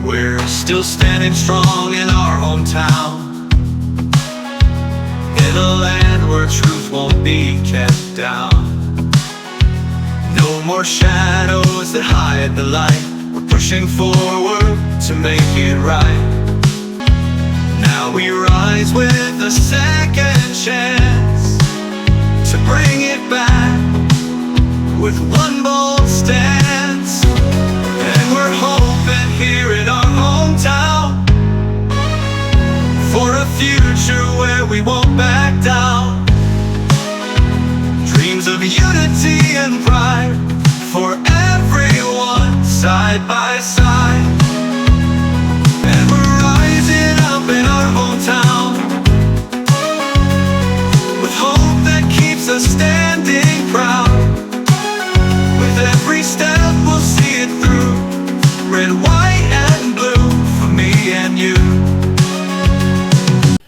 We're still standing strong in our hometown, in a land where truth won't be kept down. No more shadows that hide the light. We're pushing forward to make it right. Now we rise with a second chance to bring it back with one bold stance. And we're hoping here in our hometown for a future where we won't back down. Dreams of unity and pride for everyone, side by side. And we're rising up in our hometown with hope that keeps us standing proud. With every step we'll see it through, red, white, and blue, for me and you.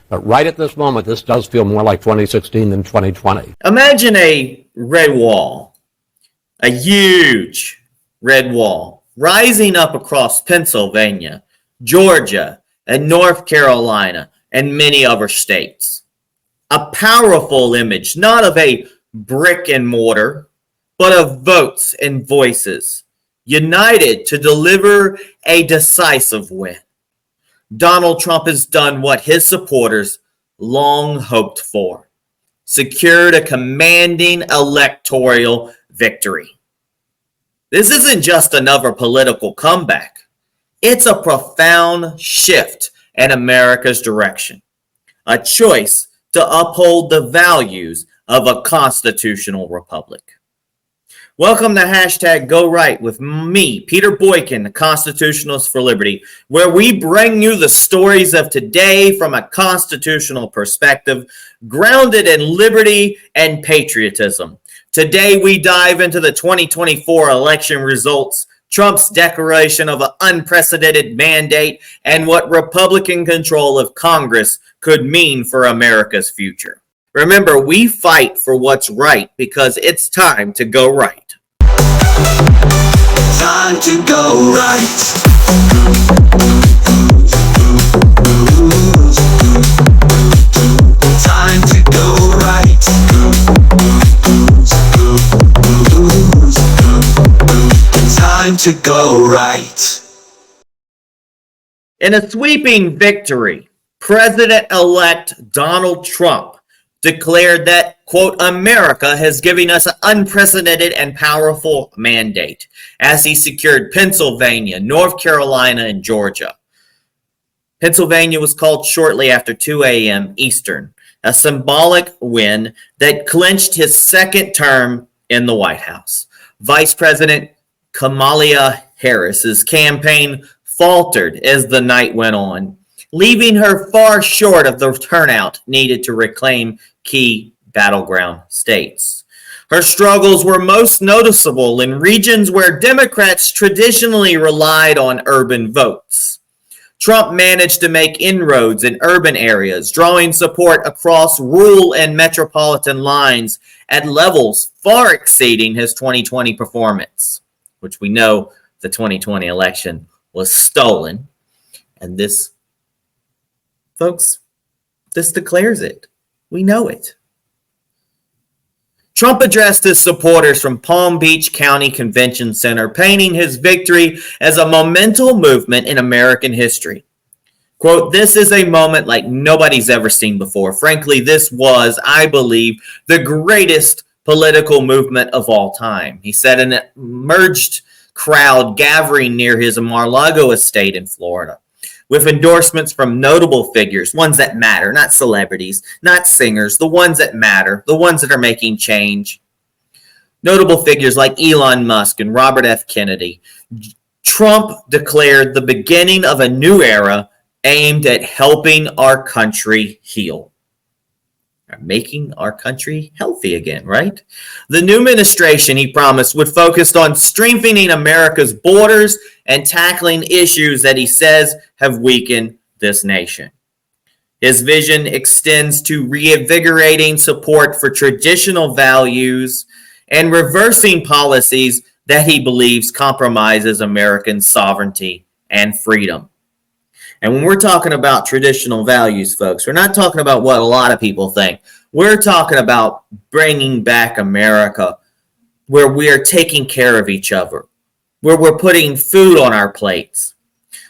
But right at this moment, this does feel more like 2016 than 2020. Imagine a red wall, a huge red wall, rising up across Pennsylvania, Georgia, and North Carolina, and many other states. A powerful image, not of a brick and mortar, but of votes and voices, united to deliver a decisive win. Donald Trump has done what his supporters long hoped for, secured a commanding electoral victory. This isn't just another political comeback. It's a profound shift in America's direction, a choice to uphold the values of a constitutional republic. Welcome to #GoRight with me, Peter Boykin, the Constitutionalist for Liberty, where we bring you the stories of today from a constitutional perspective, grounded in liberty and patriotism. Today we dive into the 2024 election results, Trump's declaration of an unprecedented mandate, and what Republican control of Congress could mean for America's future. Remember, we fight for what's right because it's time to go right. Time to go right. Time to go right. Time to go right. In a sweeping victory, President-elect Donald Trump declared that, quote, America has given us an unprecedented and powerful mandate as he secured Pennsylvania, North Carolina, and Georgia. Pennsylvania was called shortly after 2 a.m. Eastern, a symbolic win that clinched his second term in the White House. Vice President Kamala Harris's campaign faltered as the night went on, leaving her far short of the turnout needed to reclaim key battleground states. Her struggles were most noticeable in regions where Democrats traditionally relied on urban votes. Trump managed to make inroads in urban areas, drawing support across rural and metropolitan lines at levels far exceeding his 2020 performance, which we know the 2020 election was stolen. And this, folks, this declares it. We know it. Trump addressed his supporters from Palm Beach County Convention Center, painting his victory as a monumental movement in American history. Quote, this is a moment like nobody's ever seen before. Frankly, this was, I believe, the greatest political movement of all time, he said in an emerged crowd gathering near his Mar-a-Lago estate in Florida, with endorsements from notable figures, ones that matter, not celebrities, not singers, the ones that matter, the ones that are making change. Notable figures like Elon Musk and Robert F. Kennedy. Trump declared the beginning of a new era aimed at helping our country heal. Making our country healthy again, right? The new administration, he promised, would focus on strengthening America's borders and tackling issues that he says have weakened this nation. His vision extends to reinvigorating support for traditional values and reversing policies that he believes compromises American sovereignty and freedom. And when we're talking about traditional values, folks, we're not talking about what a lot of people think. We're talking about bringing back America where we are taking care of each other, where we're putting food on our plates,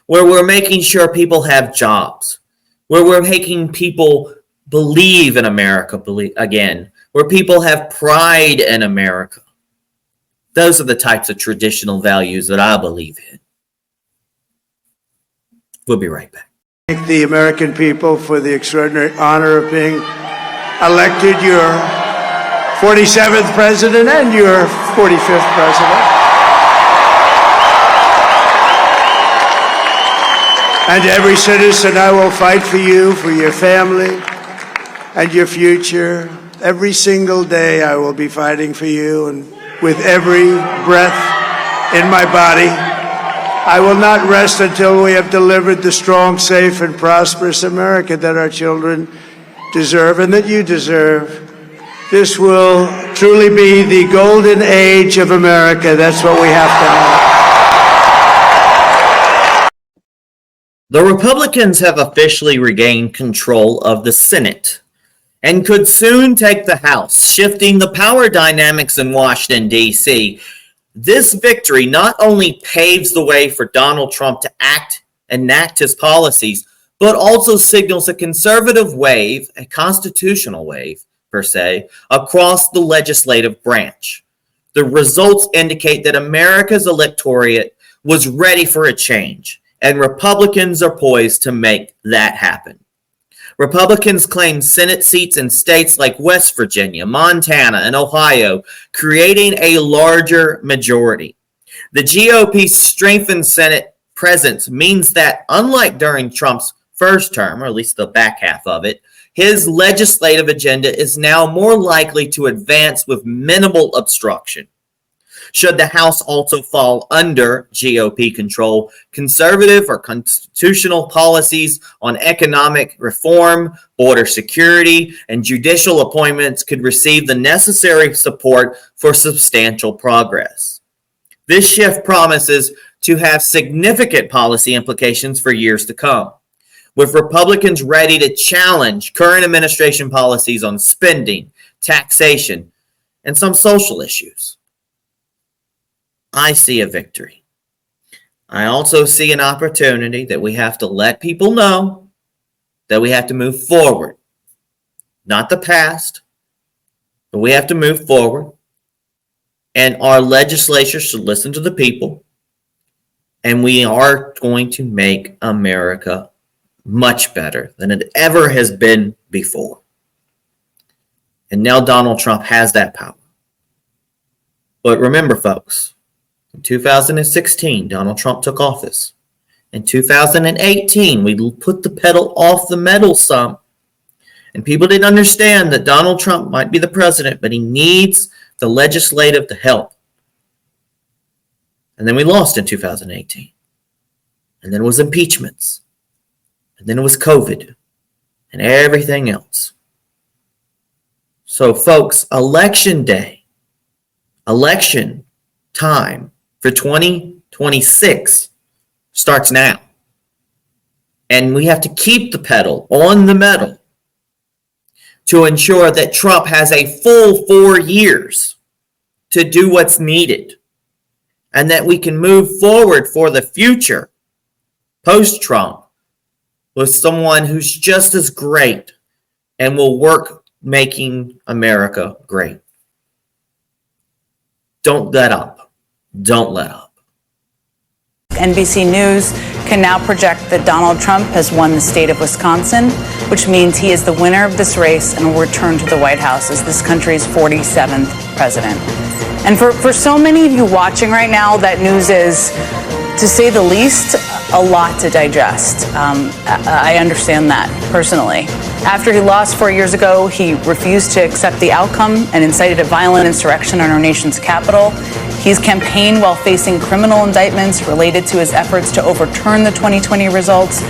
where we're making sure people have jobs, where we're making people believe in America again, where people have pride in America. Those are the types of traditional values that I believe in. We'll be right back. Thank the American people for the extraordinary honor of being elected your 47th president and your 45th president. And to every citizen, I will fight for you, for your family, and your future. Every single day I will be fighting for you, and with every breath in my body, I will not rest until we have delivered the strong, safe, and prosperous America that our children deserve and that you deserve. This will truly be the golden age of America. That's what we have to have. The Republicans have officially regained control of the Senate and could soon take the House, shifting the power dynamics in Washington, D.C. This victory not only paves the way for Donald Trump to enact his policies, but also signals a conservative wave, a constitutional wave, per se, across the legislative branch. The results indicate that America's electorate was ready for a change, and Republicans are poised to make that happen. Republicans claim Senate seats in states like West Virginia, Montana, and Ohio, creating a larger majority. The GOP's strengthened Senate presence means that, unlike during Trump's first term, or at least the back half of it, his legislative agenda is now more likely to advance with minimal obstruction. Should the House also fall under GOP control, conservative or constitutional policies on economic reform, border security, and judicial appointments could receive the necessary support for substantial progress. This shift promises to have significant policy implications for years to come, with Republicans ready to challenge current administration policies on spending, taxation, and some social issues. I see a victory. I also see an opportunity that we have to let people know that we have to move forward. Not the past, but we have to move forward. And our legislature should listen to the people. And we are going to make America much better than it ever has been before. And now Donald Trump has that power. But remember, folks, in 2016, Donald Trump took office. In 2018, we put the pedal off the metal some. And people didn't understand that Donald Trump might be the president, but he needs the legislative to help. And then we lost in 2018. And then it was impeachments. And then it was COVID. And everything else. So, folks, election day, election time for 2026 starts now. And we have to keep the pedal on the metal to ensure that Trump has a full 4 years to do what's needed and that we can move forward for the future post-Trump with someone who's just as great and will work making America great. Don't let up. Don't let up. NBC News can now project that Donald Trump has won the state of Wisconsin, which means he is the winner of this race and will return to the White House as this country's 47th president. And for so many of you watching right now, that news is, to say the least, a lot to digest. I understand that personally. After he lost 4 years ago, he refused to accept the outcome and incited a violent insurrection on our nation's capital. He's campaigned while facing criminal indictments related to his efforts to overturn the 2020 results,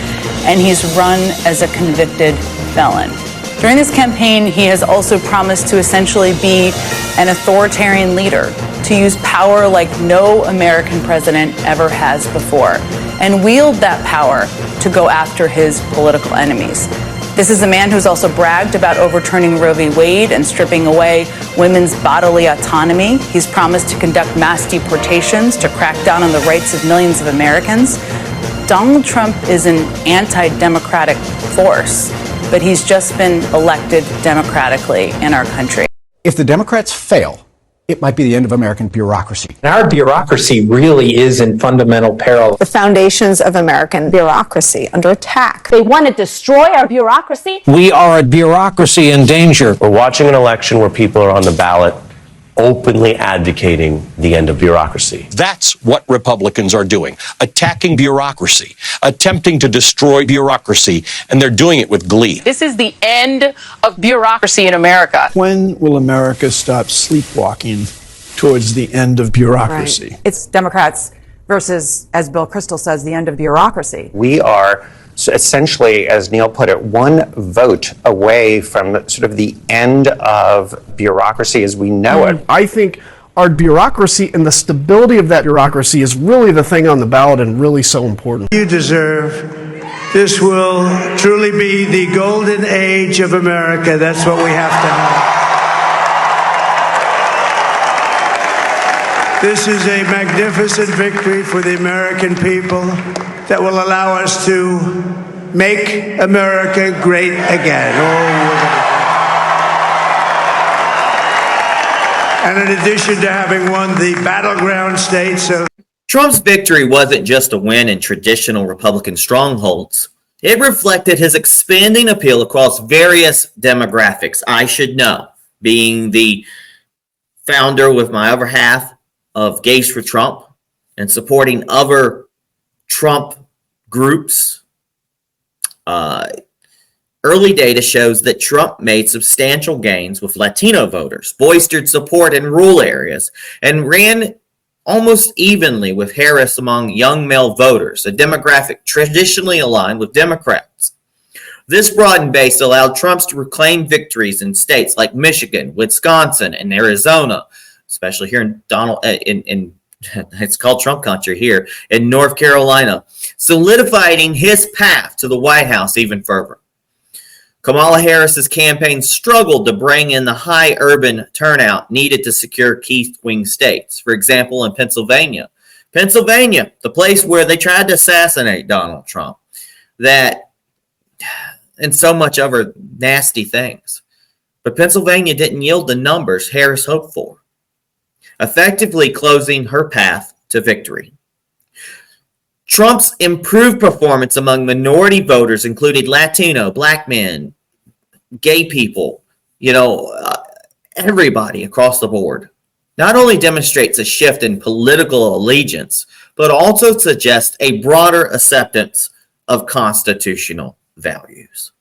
and he's run as a convicted felon. During this campaign, he has also promised to essentially be an authoritarian leader, to use power like no American president ever has before. and wield that power to go after his political enemies. This is a man who's also bragged about overturning Roe v. Wade and stripping away women's bodily autonomy. He's promised to conduct mass deportations to crack down on the rights of millions of Americans. Donald Trump is an anti-democratic force, but he's just been elected democratically in our country. If the Democrats fail, it might be the end of American bureaucracy. Our bureaucracy really is in fundamental peril. The foundations of American bureaucracy under attack. They want to destroy our bureaucracy. We are a bureaucracy in danger. We're watching an election where people are on the ballot openly advocating the end of bureaucracy. That's what Republicans are doing, attacking bureaucracy, attempting to destroy bureaucracy, and they're doing it with glee. This is the end of bureaucracy in America. When will America stop sleepwalking towards the end of bureaucracy? Right. It's Democrats versus, as Bill Kristol says, the end of bureaucracy. We are essentially, as Neil put it, one vote away from sort of the end of bureaucracy as we know it. I think our bureaucracy and the stability of that bureaucracy is really the thing on the ballot and really so important. You deserve. This will truly be the golden age of America. That's what we have to have. This is a magnificent victory for the American people that will allow us to make America great again. And in addition to having won the battleground states of Trump's victory wasn't just a win in traditional Republican strongholds. It reflected his expanding appeal across various demographics. I should know, being the founder with my other half of Gays for Trump and supporting other Trump groups. Early data shows that Trump made substantial gains with Latino voters, bolstered support in rural areas, and ran almost evenly with Harris among young male voters, a demographic traditionally aligned with Democrats. This broadened base allowed Trump to reclaim victories in states like Michigan, Wisconsin, and Arizona, especially here in it's called Trump country here, in North Carolina, solidifying his path to the White House even further. Kamala Harris's campaign struggled to bring in the high urban turnout needed to secure key swing states. For example, in Pennsylvania, the place where they tried to assassinate Donald Trump, that and so much other nasty things. But Pennsylvania didn't yield the numbers Harris hoped for, effectively closing her path to victory. Trump's improved performance among minority voters included Latino, black men, gay people, everybody across the board. Not only demonstrates a shift in political allegiance, but also suggests a broader acceptance of constitutional values.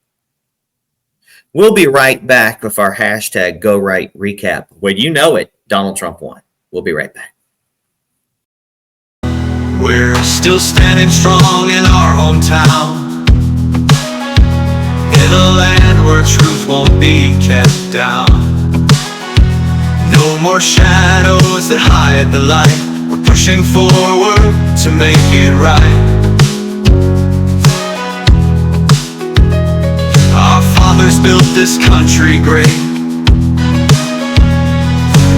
We'll be right back with our hashtag #GoRight recap. When you know it, Donald Trump won. We'll be right back. We're still standing strong in our hometown, in a land where truth won't be kept down. No more shadows that hide the light. We're pushing forward to make it right. Our fathers built this country great,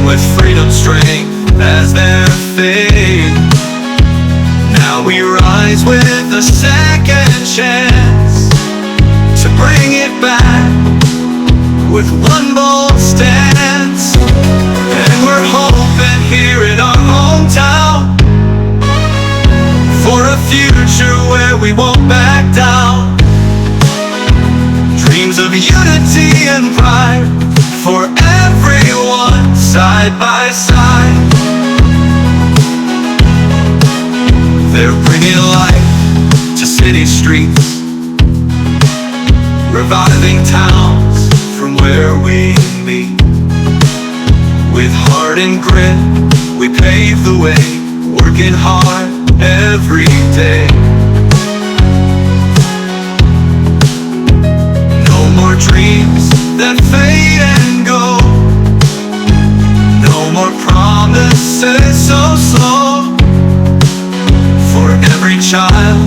with freedom, strength as their faith. Now we rise with a second chance to bring it back with one bold stance. And we're hoping here in our hometown for a future where we won't back down. Dreams of unity and pride for everyone, side by side. They're bringing life to city streets, reviving towns from where we meet. With heart and grit, we pave the way, working hard every day. No more dreams that fade and go, no more promises so slow. For every child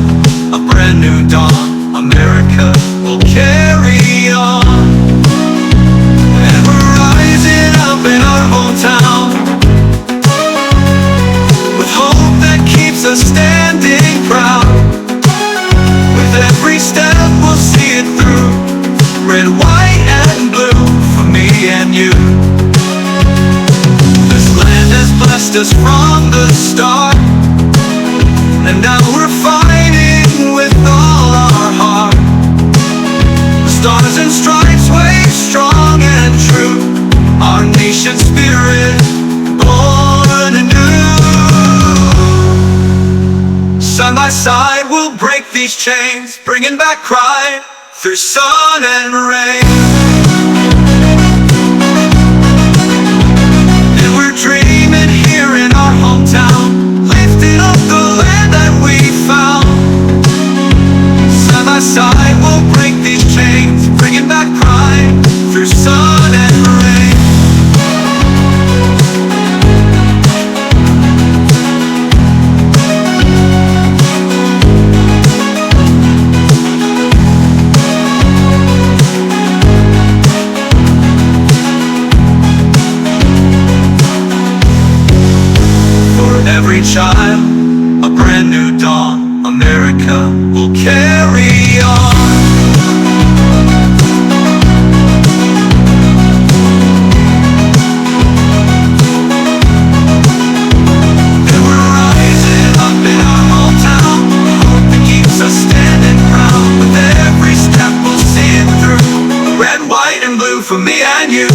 these chains, bringing back pride through sun and rain. And we're dreaming here in our hometown, lifting up the land that we found. Side by side we'll break these chains, bringing back pride through sun and rain. Every child, a brand new dawn. America will carry on. And we're rising up in our hometown. Hope that keeps us standing proud. With every step we'll see it through. Red, white, and blue for me and you.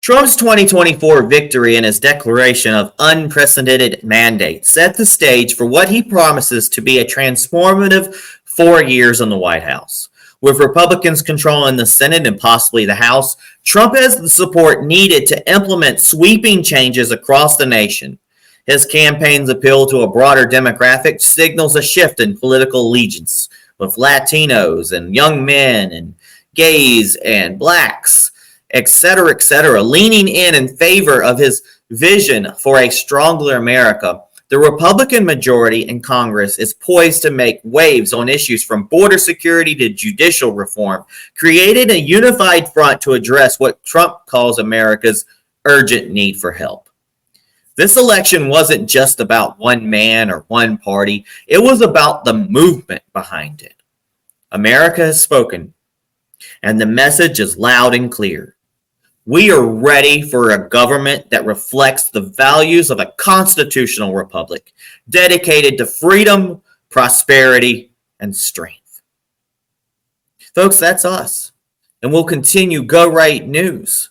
Trump's 2024 victory and his declaration of unprecedented mandate set the stage for what he promises to be a transformative 4 years in the White House. With Republicans controlling the Senate and possibly the House, Trump has the support needed to implement sweeping changes across the nation. His campaign's appeal to a broader demographic signals a shift in political allegiance, with Latinos and young men and gays and blacks, etc., leaning in favor of his vision for a stronger America. The Republican majority in Congress is poised to make waves on issues from border security to judicial reform, creating a unified front to address what Trump calls America's urgent need for help. This election wasn't just about one man or one party. It was about the movement behind it. America has spoken, and the message is loud and clear. We are ready for a government that reflects the values of a constitutional republic, dedicated to freedom, prosperity, and strength. Folks, that's us. And we'll continue Go Right News.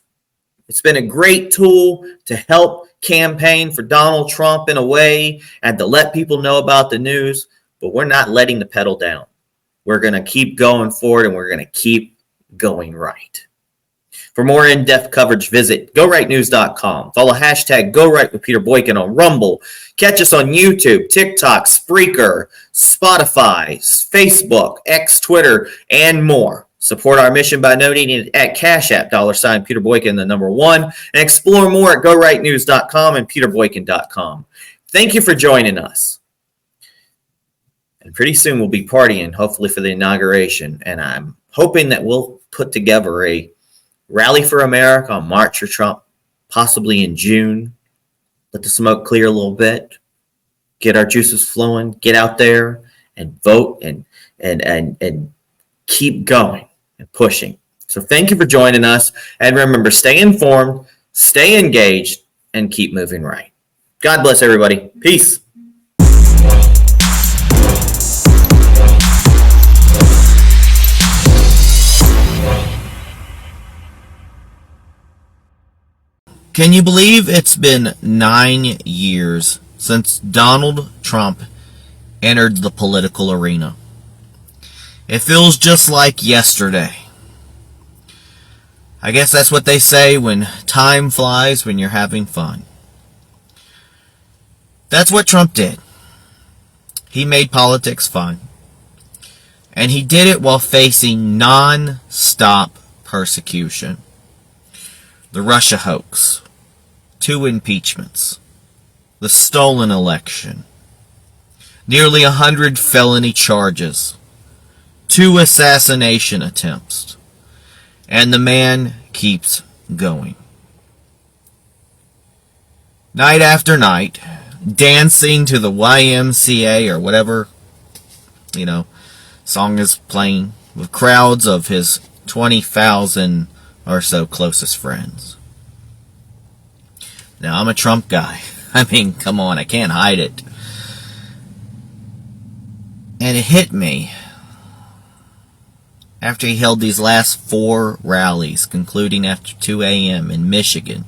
It's been a great tool to help campaign for Donald Trump in a way and to let people know about the news, but we're not letting the pedal down. We're going to keep going forward, and we're going to keep going right. For more in-depth coverage, visit GoRightNews.com. Follow hashtag GoRight with Peter Boykin on Rumble. Catch us on YouTube, TikTok, Spreaker, Spotify, Facebook, X, Twitter, and more. Support our mission by donating at Cash App, $ Peter Boykin, the number 1, and explore more at GoRightNews.com and PeterBoykin.com. Thank you for joining us. And pretty soon we'll be partying, hopefully for the inauguration, and I'm hoping that we'll put together a Rally for America on March for Trump, possibly in June. Let the smoke clear a little bit. Get our juices flowing. Get out there and vote and keep going and pushing. So thank you for joining us. And remember, stay informed, stay engaged, and keep moving right. God bless everybody. Peace. Can you believe it's been 9 years since Donald Trump entered the political arena? It feels just like yesterday. I guess that's what they say when time flies when you're having fun. That's what Trump did. He made politics fun. And he did it while facing non-stop persecution. The Russia hoax, 2 impeachments, the stolen election, nearly 100 felony charges, 2 assassination attempts, and the man keeps going. Night after night, dancing to the YMCA or whatever, song is playing with crowds of his 20,000 or so closest friends. Now, I'm a Trump guy. I mean, come on, I can't hide it. And it hit me after he held these last 4 rallies, concluding after 2 a.m. in Michigan,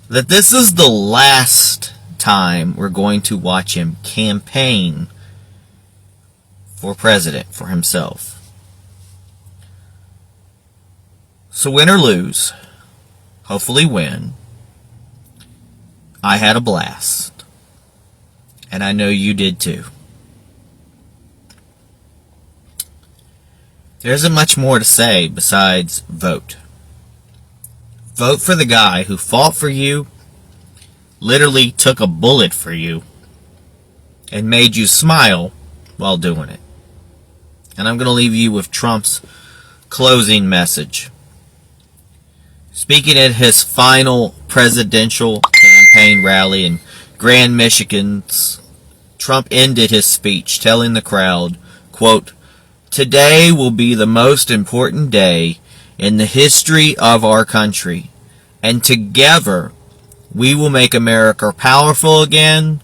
that this is the last time we're going to watch him campaign for president for himself. So win or lose, hopefully win, I had a blast. And I know you did too. There isn't much more to say besides vote. Vote for the guy who fought for you, literally took a bullet for you, and made you smile while doing it. And I'm going to leave you with Trump's closing message. Speaking at his final presidential campaign rally in Grand Michigan, Trump ended his speech telling the crowd, quote, "Today will be the most important day in the history of our country, and together we will make America powerful again,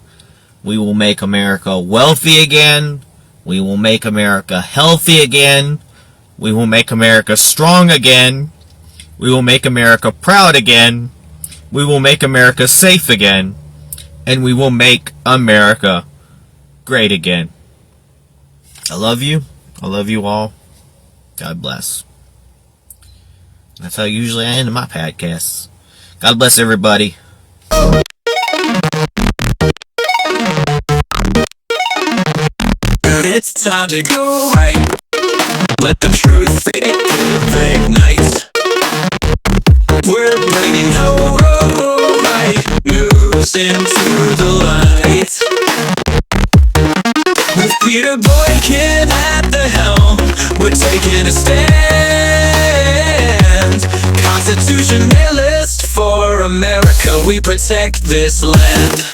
we will make America wealthy again, we will make America healthy again, we will make America strong again, we will make America proud again, we will make America safe again, and we will make America great again." I love you. I love you all. God bless. That's how usually I end my podcasts. God bless everybody. It's time to go right. Let the truth ignite. We're bringing the right news into the light. With Peter Boykin at the helm, we're taking a stand. Constitutionalist for America, we protect this land.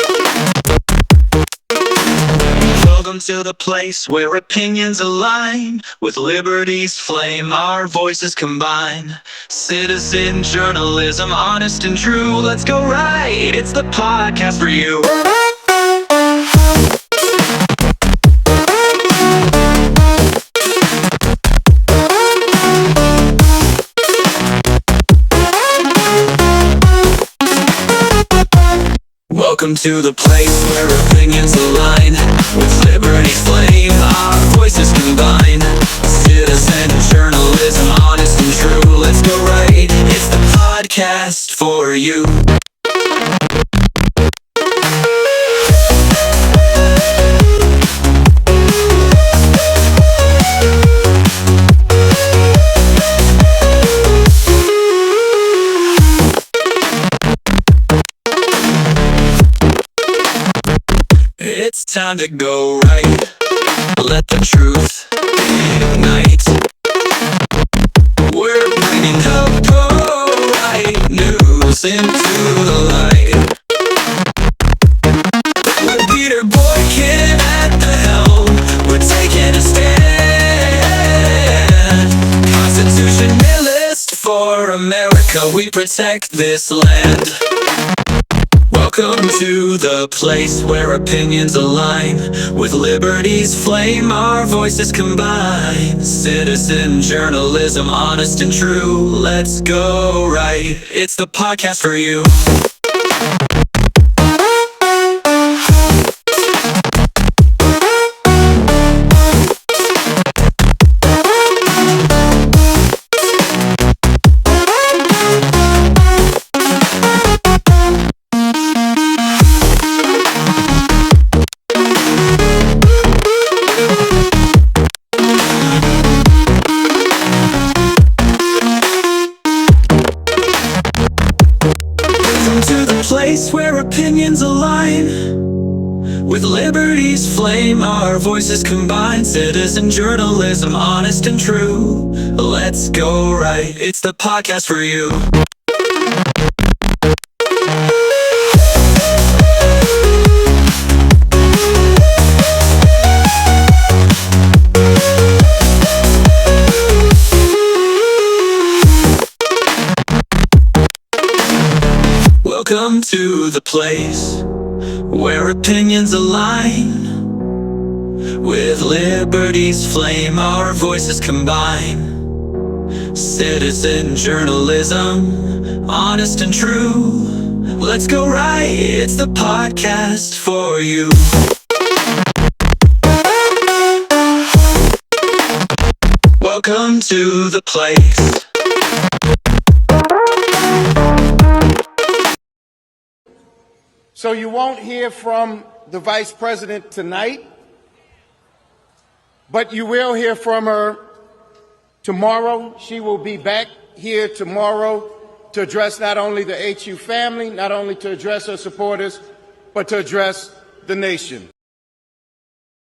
Welcome to the place where opinions align. With liberty's flame, our voices combine. Citizen journalism, honest and true. Let's go right, it's the podcast for you. Welcome to the place where opinions align. With liberty's flame, our voices combine. Citizen journalism, honest and true. Let's go right, it's the podcast for you. It's time to go right. Let the truth ignite. We're bringing the right news into the light. With Peter Boykin at the helm, we're taking a stand. Constitutionalist for America, we protect this land. Welcome to the place where opinions align. With liberty's flame, our voices combine. Citizen journalism, honest and true. Let's go right, it's the podcast for you. Where opinions align. With liberty's flame, our voices combine. Citizen journalism, honest and true. Let's go right, it's the podcast for you. Welcome to the place where opinions align. With liberty's flame, our voices combine. Citizen journalism, honest and true. Let's go right, it's the podcast for you. Welcome to the place. So you won't hear from the Vice President tonight, but you will hear from her tomorrow. She will be back here tomorrow to address not only the HU family, not only to address her supporters, but to address the nation.